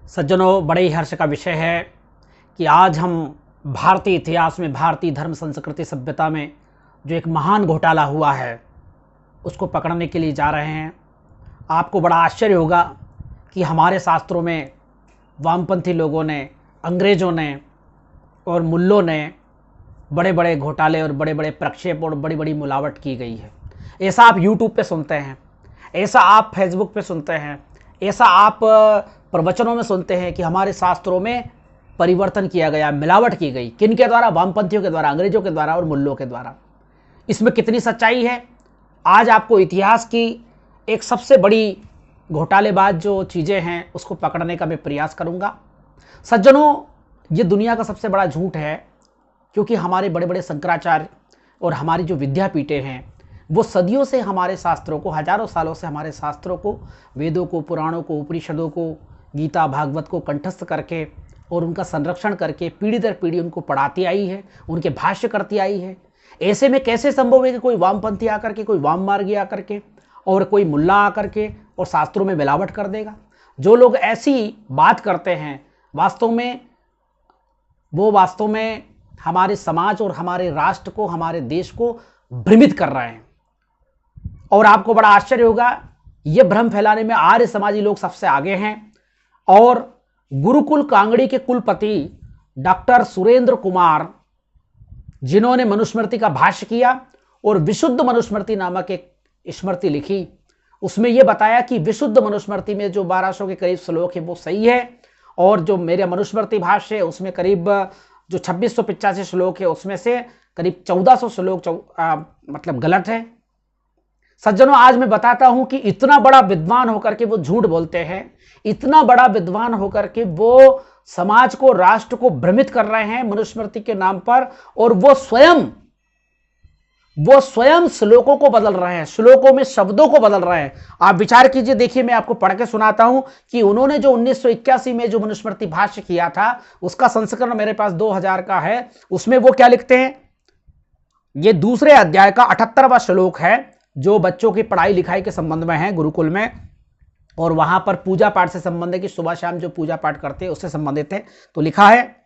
सज्जनों, बड़े ही हर्ष का विषय है कि आज हम भारतीय इतिहास में, भारतीय धर्म संस्कृति सभ्यता में जो एक महान घोटाला हुआ है उसको पकड़ने के लिए जा रहे हैं। आपको बड़ा आश्चर्य होगा कि हमारे शास्त्रों में वामपंथी लोगों ने, अंग्रेज़ों ने और मुल्लों ने बड़े बड़े घोटाले और बड़े बड़े प्रक्षेप और बड़ी बड़ी मिलावट की गई है। ऐसा आप यूट्यूब पे सुनते हैं, ऐसा आप फेसबुक पे सुनते हैं, ऐसा आप प्रवचनों में सुनते हैं कि हमारे शास्त्रों में परिवर्तन किया गया, मिलावट की गई। किन के द्वारा? वामपंथियों के द्वारा, अंग्रेजों के द्वारा और मुल्लों के द्वारा। इसमें कितनी सच्चाई है, आज आपको इतिहास की एक सबसे बड़ी घोटालेबाज जो चीज़ें हैं उसको पकड़ने का मैं प्रयास करूंगा। सज्जनों, ये दुनिया का सबसे बड़ा झूठ है, क्योंकि हमारे बड़े बड़े शंकराचार्य और हमारी जो विद्यापीठें हैं वो सदियों से हमारे शास्त्रों को, हजारों सालों से हमारे शास्त्रों को, वेदों को, पुराणों को, उपनिषदों को, गीता भागवत को कंठस्थ करके और उनका संरक्षण करके पीढ़ी दर पीढ़ी उनको पढ़ाती आई है, उनके भाष्य करती आई है। ऐसे में कैसे संभव है कि कोई वामपंथी आकर के, कोई वाम मार्गी आकर के और कोई मुल्ला आकर के और शास्त्रों में मिलावट कर देगा? जो लोग ऐसी बात करते हैं वास्तव में हमारे समाज और हमारे राष्ट्र को, हमारे देश को भ्रमित कर रहे हैं। और आपको बड़ा आश्चर्य होगा, यह भ्रम फैलाने में आर्य समाजी लोग सबसे आगे हैं। और गुरुकुल कांगड़ी के कुलपति डॉक्टर सुरेंद्र कुमार, जिन्होंने मनुस्मृति का भाष्य किया और विशुद्ध मनुस्मृति नामक एक स्मृति लिखी, उसमें यह बताया कि विशुद्ध मनुस्मृति में जो 1200 के करीब श्लोक है वो सही है, और जो मेरे मनुस्मृति भाष्य है उसमें करीब जो 2685 श्लोक है उसमें से करीब 1400 श्लोक मतलब गलत है। सज्जनों, आज मैं बताता हूं कि इतना बड़ा विद्वान होकर के वो झूठ बोलते हैं, इतना बड़ा विद्वान होकर के वो समाज को, राष्ट्र को भ्रमित कर रहे हैं मनुस्मृति के नाम पर, और वो स्वयं श्लोकों को बदल रहे हैं, श्लोकों में शब्दों को बदल रहे हैं। आप विचार कीजिए, देखिए मैं आपको पढ़ के सुनाता हूं कि उन्होंने जो 1981 में जो मनुस्मृति भाष्य किया था उसका संस्करण मेरे पास 2000 का है। उसमें वो क्या लिखते हैं, ये दूसरे अध्याय का 78वां श्लोक है, जो बच्चों की पढ़ाई लिखाई के संबंध में है गुरुकुल में, और वहां पर पूजा पाठ से संबंधित कि सुबह शाम जो पूजा पाठ करते हैं उससे संबंधित है। तो लिखा है,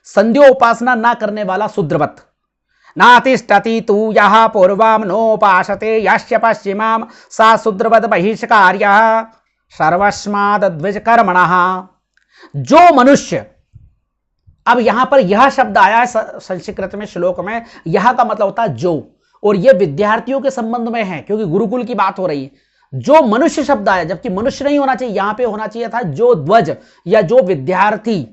संध्यो उपासना ना करने वाला शूद्रवत, नातिष्ठति तू यह पूर्वाम नोपासते यश्च पश्चिमाम सा शूद्रवत बहिष्कार्यः सर्वस्माद् द्विज कर्मणः। जो मनुष्य, अब यहां पर यह शब्द आया है संस्कृत में श्लोक में, यह का मतलब होता है जो, और यह विद्यार्थियों के संबंध में है क्योंकि गुरुकुल की बात हो रही है। जो मनुष्य शब्द आया, जबकि मनुष्य नहीं होना चाहिए, यहां पे होना चाहिए था जो ध्वज या जो विद्यार्थी,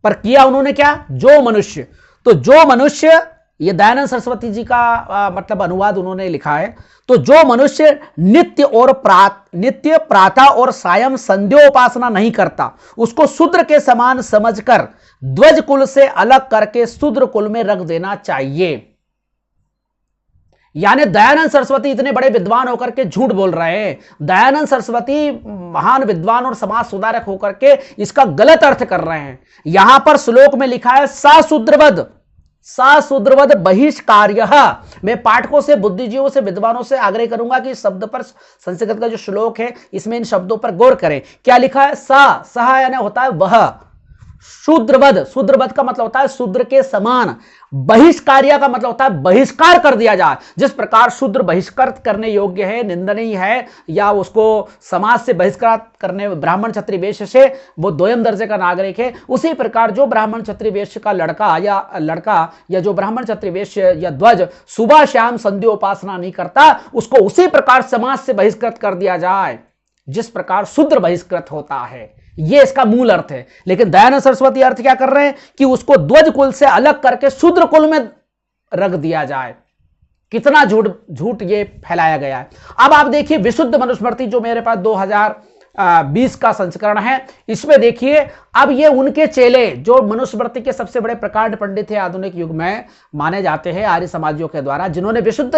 पर किया उन्होंने क्या, जो मनुष्य। तो जो मनुष्य, ये दयानंद सरस्वती जी का मतलब अनुवाद उन्होंने लिखा है। तो जो मनुष्य नित्य प्रातः और सायं संध्योपासना नहीं करता, उसको शूद्र के समान समझकर ध्वज कुल से अलग करके शूद्र कुल में रख देना चाहिए। यानी दयानंद सरस्वती इतने बड़े विद्वान होकर के झूठ बोल रहे हैं। दयानंद सरस्वती महान विद्वान और समाज सुधारक होकर के इसका गलत अर्थ कर रहे हैं। यहां पर श्लोक में लिखा है सा शूद्रवद बहिष्कार्यः। मैं पाठकों से, बुद्धिजीवियों से, विद्वानों से आग्रह करूंगा कि इस शब्द पर, संस्कृत का जो श्लोक है इसमें इन शब्दों पर गौर करें। क्या लिखा है, सा यानी होता है वह, शूद्रवद का मतलब होता है शूद्र के समान, बहिष्कार्य का मतलब होता है बहिष्कार कर दिया जाए। जिस प्रकार शूद्र बहिष्कृत करने योग्य है, निंदनीय है, या उसको समाज से बहिष्कार करने, ब्राह्मण क्षत्रिय वैश्य से वो दोयम दर्जे का नागरिक है, उसी प्रकार जो ब्राह्मण क्षत्रिय वैश्य का लड़का या जो ब्राह्मण क्षत्रिय वैश्य या ध्वज सुबह शाम संध्योपासना नहीं करता, उसको उसी प्रकार समाज से बहिष्कृत कर दिया जाए जिस प्रकार शूद्र बहिष्कृत होता है। ये इसका मूल अर्थ है। लेकिन दयानंद सरस्वती अर्थ क्या कर रहे हैं कि उसको ध्वज कुल से अलग करके शूद्र कुल में रख दिया जाए। कितना झूठ ये फैलाया गया है। अब आप देखिए विशुद्ध मनुस्मृति जो मेरे पास 2020 का संस्करण है, इसमें देखिए अब ये उनके चेले जो मनुस्मृति के सबसे बड़े प्रकांड पंडित है आधुनिक युग में माने जाते हैं आर्य समाजियों के द्वारा, जिन्होंने विशुद्ध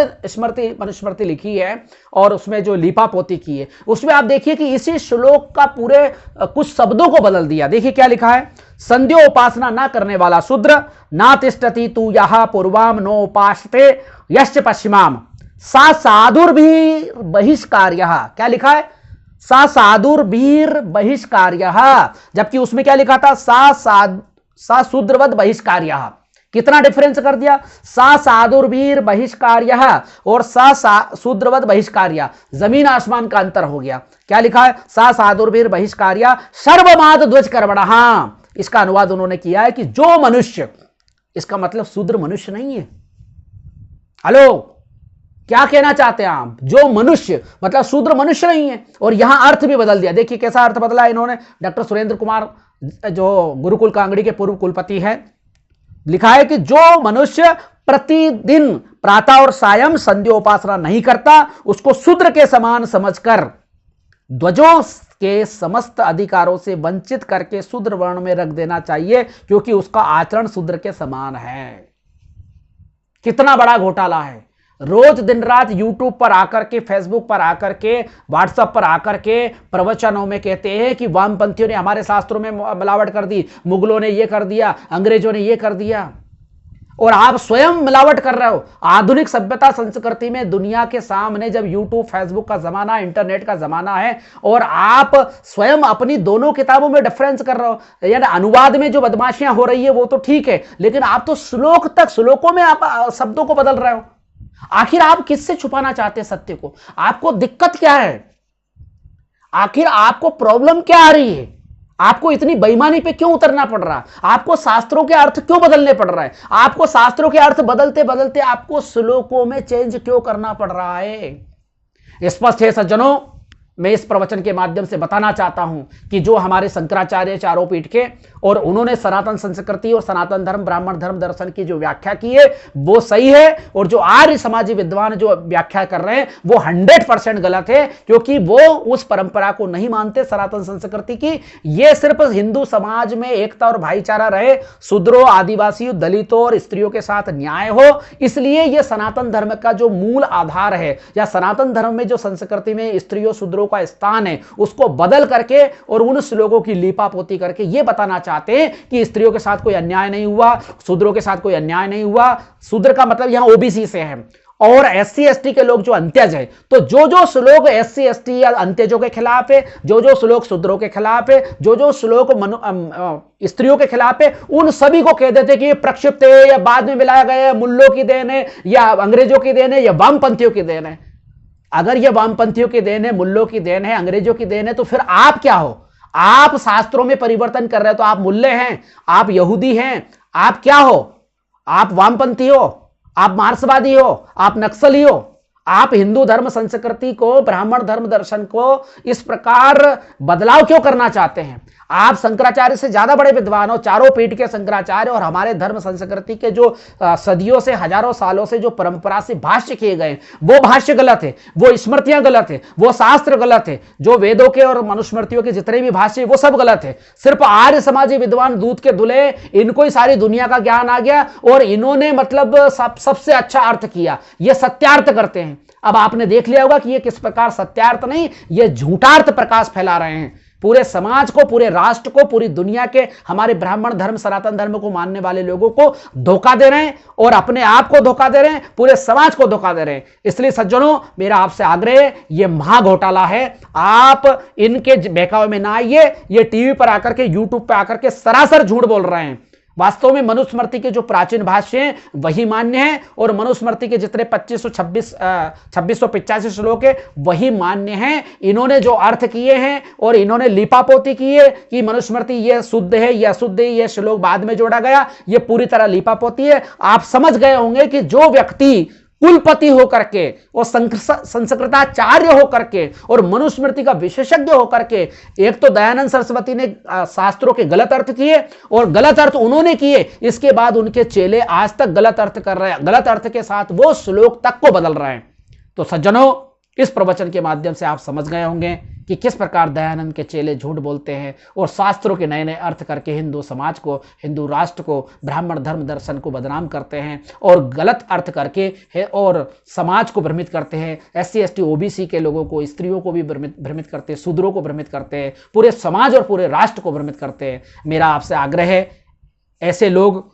मनुस्मृति लिखी है और उसमें जो लीपा पोती की है, उसमें आप देखिए कि इसी श्लोक का पूरे कुछ शब्दों को बदल दिया। देखिए क्या लिखा है, संध्योपासना ना करने वाला शूद्र ना तिष्ठति तू यह पूर्वाम नोपासते यश्च पश्चिमाम सा साधुर भी बहिष्कार्यः। क्या लिखा है, सा साधुर्भिर बहिष्कार्यः, जबकि उसमें क्या लिखा था, सा शूद्रवद बहिष्कार्यः। कितना डिफरेंस कर दिया, सा साधुर्भिर बहिष्कार्यः और सा शूद्रवद बहिष्कार्य, जमीन आसमान का अंतर हो गया। क्या लिखा है, सा साधुर्भिर बहिष्कार्य सर्वमाद ध्वज कर्मणः। इसका अनुवाद उन्होंने किया है कि जो मनुष्य, इसका मतलब शूद्र मनुष्य नहीं है। हेलो, क्या कहना चाहते हैं आप, जो मनुष्य मतलब शूद्र मनुष्य नहीं है। और यहां अर्थ भी बदल दिया, देखिए कैसा अर्थ बदला इन्होंने। डॉक्टर सुरेंद्र कुमार जो गुरुकुल कांगड़ी के पूर्व कुलपति है, लिखा है कि जो मनुष्य प्रतिदिन प्रातः और सायं संध्योपासना नहीं करता, उसको शूद्र के समान समझकर ध्वजों के समस्त अधिकारों से वंचित करके शूद्र वर्ण में रख देना चाहिए, क्योंकि उसका आचरण शूद्र के समान है। कितना बड़ा घोटाला है। रोज दिन रात यूट्यूब पर आकर के, फेसबुक पर आकर के, व्हाट्सएप पर आकर के प्रवचनों में कहते हैं कि वामपंथियों ने हमारे शास्त्रों में मिलावट कर दी, मुगलों ने यह कर दिया, अंग्रेजों ने यह कर दिया, और आप स्वयं मिलावट कर रहे हो। आधुनिक सभ्यता संस्कृति में दुनिया के सामने जब यूट्यूब फेसबुक का जमाना, इंटरनेट का जमाना है, और आप स्वयं अपनी दोनों किताबों में डिफरेंस कर रहे हो, यानी अनुवाद में जो बदमाशियां हो रही है वो तो ठीक है, लेकिन आप तो श्लोकों में आप शब्दों को बदल रहे हो। आखिर आप किससे छुपाना चाहते हैं सत्य को? आपको दिक्कत क्या है? आखिर आपको प्रॉब्लम क्या आ रही है? आपको इतनी बेईमानी पे क्यों उतरना पड़ रहा है? आपको शास्त्रों के अर्थ क्यों बदलने पड़ रहा है? आपको शास्त्रों के अर्थ बदलते बदलते आपको श्लोकों में चेंज क्यों करना पड़ रहा है? स्पष्ट है सज्जनों, मैं इस प्रवचन के माध्यम से बताना चाहता हूं कि जो हमारे शंकराचार्य चारों पीठ के, और उन्होंने सनातन संस्कृति और सनातन धर्म, ब्राह्मण धर्म दर्शन की जो व्याख्या की है वो सही है, और जो आर्य समाजी विद्वान जो व्याख्या कर रहे हैं वो 100% गलत है, क्योंकि वो उस परंपरा को नहीं मानते सनातन संस्कृति की। ये सिर्फ हिंदू समाज में एकता और भाईचारा रहे, शूद्रों, आदिवासियों, दलितों और स्त्रियों के साथ न्याय हो, इसलिए यह सनातन धर्म का जो मूल आधार है, या सनातन धर्म में जो संस्कृति में स्त्रियों शूद्रों का स्थान है, उसको बदल करके और उन श्लोकों की लीपापोती करके यह बताना चाहते हैं कि स्त्रियों के साथ कोई अन्याय नहीं हुआ, शूद्रों के साथ कोई अन्याय नहीं हुआ। शूद्र का मतलब यहां ओबीसी से है, और एससी एसटी के लोग जो अंत्यज है, तो जो श्लोक एससी एसटी या अंत्यजों के खिलाफ है, जो श्लोक शूद्रों के खिलाफ है, जो श्लोक स्त्रियों के खिलाफ है, उन सभी को कह देते कि ये प्रक्षिप्त है, या बाद में मिलाया गया है, मुल्लों की देन है, या अंग्रेजों की देन है, या वामपंथियों की देन है। अगर यह वामपंथियों की देन है, मुल्लों की देन है, अंग्रेजों की देन है, तो फिर आप क्या हो? आप शास्त्रों में परिवर्तन कर रहे हो, तो आप मुल्ले हैं, आप यहूदी हैं, आप क्या हो? आप वामपंथी हो, आप मार्क्सवादी हो, आप नक्सली हो। आप हिंदू धर्म संस्कृति को, ब्राह्मण धर्म दर्शन को इस प्रकार बदलाव क्यों करना चाहते हैं? आप शंकराचार्य से ज्यादा बड़े विद्वान हो, चारों पीठ के शंकराचार्य, और हमारे धर्म संस्कृति के जो सदियों से, हजारों सालों से जो परंपरा से भाष्य किए गए, वो भाष्य गलत है, वो स्मृतियां गलत है, वो शास्त्र गलत है, जो वेदों के और मनुस्मृतियों के जितने भी भाष्य वो सब गलत है। सिर्फ आर्य समाजी विद्वान दूध के दुले, इनको ही सारी दुनिया का ज्ञान आ गया, और इन्होंने मतलब सबसे अच्छा अर्थ किया, ये सत्यार्थ करते हैं। अब आपने देख लिया होगा कि ये किस प्रकार सत्यार्थ नहीं, ये झूठार्थ प्रकाश फैला रहे हैं। पूरे समाज को, पूरे राष्ट्र को, पूरी दुनिया के हमारे ब्राह्मण धर्म, सनातन धर्म को मानने वाले लोगों को धोखा दे रहे हैं, और अपने आप को धोखा दे रहे हैं, पूरे समाज को धोखा दे रहे हैं। इसलिए सज्जनों, मेरा आपसे आग्रह है, ये महा घोटाला है, आप इनके बहकावे में ना आइए। ये टीवी पर आकर के, यूट्यूब पर आकर के सरासर झूठ बोल रहे हैं। वास्तव में मनुस्मृति के जो प्राचीन भाष्य हैं वही मान्य है, और मनुस्मृति के जितने 2685 श्लोक है वही मान्य हैं। इन्होंने जो अर्थ किए हैं और इन्होंने लिपापोती की है कि मनुस्मृति ये शुद्ध है या अशुद्ध है, ये श्लोक बाद में जोड़ा गया, ये पूरी तरह लिपापोती है। आप समझ गए होंगे कि जो व्यक्ति कुलपति होकर के और संस्कृताचार्य होकर के और मनुस्मृति का विशेषज्ञ होकर के, एक तो दयानंद सरस्वती ने शास्त्रों के गलत अर्थ किए, और गलत अर्थ उन्होंने किए, इसके बाद उनके चेले आज तक गलत अर्थ कर रहे हैं, गलत अर्थ के साथ वो श्लोक तक को बदल रहे हैं। तो सज्जनों, इस प्रवचन के माध्यम से आप समझ गए होंगे कि किस प्रकार दयानंद के चेले झूठ बोलते हैं और शास्त्रों के नए नए अर्थ करके हिंदू समाज को, हिंदू राष्ट्र को, ब्राह्मण धर्म दर्शन को बदनाम करते हैं, और गलत अर्थ करके है और समाज को भ्रमित करते हैं। एससी एसटी ओबीसी के लोगों को, स्त्रियों को भी भ्रमित करते हैं, शूद्रों को भ्रमित करते हैं, पूरे समाज और पूरे राष्ट्र को भ्रमित करते हैं। मेरा आपसे आग्रह है, ऐसे लोग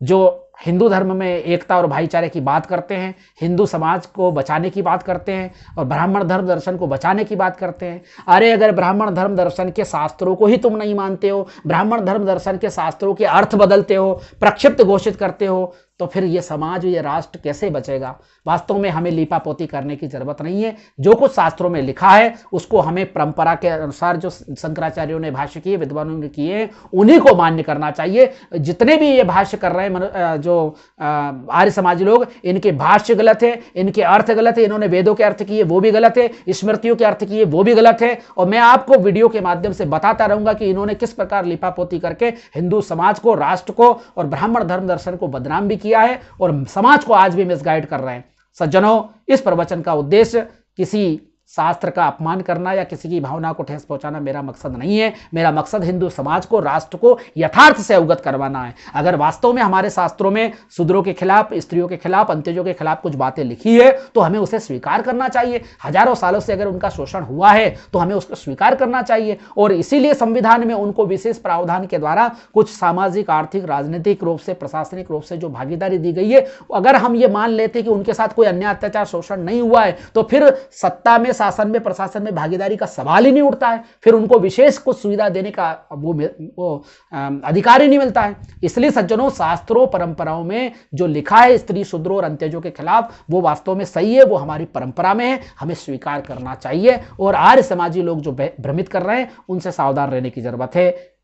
जो हिंदू धर्म में एकता और भाईचारे की बात करते हैं, हिंदू समाज को बचाने की बात करते हैं और ब्राह्मण धर्म दर्शन को बचाने की बात करते हैं। अरे अगर ब्राह्मण धर्म दर्शन के शास्त्रों को ही तुम नहीं मानते हो, ब्राह्मण धर्म दर्शन के शास्त्रों के अर्थ बदलते हो, प्रक्षिप्त घोषित करते हो, तो फिर ये समाज, ये राष्ट्र कैसे बचेगा? वास्तव में हमें लीपापोती करने की जरूरत नहीं है। जो कुछ शास्त्रों में लिखा है उसको हमें परंपरा के अनुसार, जो शंकराचार्यों ने भाष्य किए, विद्वानों ने किए, उन्हीं को मान्य करना चाहिए। जितने भी ये भाष्य कर रहे हैं जो आर्य समाजी लोग, इनके भाष्य गलत है, इनके अर्थ गलत है, इन्होंने वेदों के अर्थ किए वो भी गलत है, स्मृतियों के अर्थ किए वो भी गलत है। और मैं आपको वीडियो के माध्यम से बताता रहूंगा कि इन्होंने किस प्रकार लीपापोती करके हिंदू समाज को, राष्ट्र को और ब्राह्मण धर्म दर्शन को बदनाम भी किया है और समाज को आज भी मिसगाइड कर रहे हैं। सज्जनों, इस प्रवचन का उद्देश्य किसी शास्त्र का अपमान करना या किसी की भावना को ठेस पहुंचाना मेरा मकसद नहीं है। मेरा मकसद हिंदू समाज को, राष्ट्र को यथार्थ से अवगत करवाना है। अगर वास्तव में हमारे शास्त्रों में शूद्रों के खिलाफ, स्त्रियों के खिलाफ, अंत्यजों के खिलाफ कुछ बातें लिखी है तो हमें उसे स्वीकार करना चाहिए। हजारों सालों से अगर उनका शोषण हुआ है तो हमें उसको स्वीकार करना चाहिए। और इसीलिए संविधान में उनको विशेष प्रावधान के द्वारा कुछ सामाजिक, आर्थिक, राजनीतिक रूप से, प्रशासनिक रूप से जो भागीदारी दी गई है, अगर हम ये मान लेते कि उनके साथ कोई अन्याय, अत्याचार, शोषण नहीं हुआ है तो फिर सत्ता में, शासन में, प्रशासन में भागीदारी का सवाल ही नहीं उठता है। फिर उनको विशेष कुछ सुविधा देने का वो अधिकार ही नहीं मिलता है। इसलिए सज्जनों, शास्त्रों, परंपराओं में जो लिखा है स्त्री, शूद्रों और अंत्यजों के खिलाफ, वो वास्तव में सही है, वो हमारी परंपरा में है, हमें स्वीकार करना चाहिए। और आर्य समाजी लोग जो भ्रमित कर रहे हैं उनसे सावधान रहने की जरूरत है।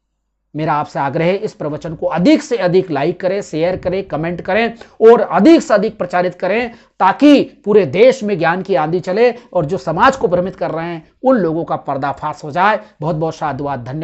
मेरा आपसे आग्रह है, इस प्रवचन को अधिक से अधिक लाइक करें, शेयर करें, कमेंट करें और अधिक से अधिक प्रचारित करें, ताकि पूरे देश में ज्ञान की आंधी चले और जो समाज को भ्रमित कर रहे हैं उन लोगों का पर्दाफाश हो जाए। बहुत बहुत साधुवाद, धन्यवाद।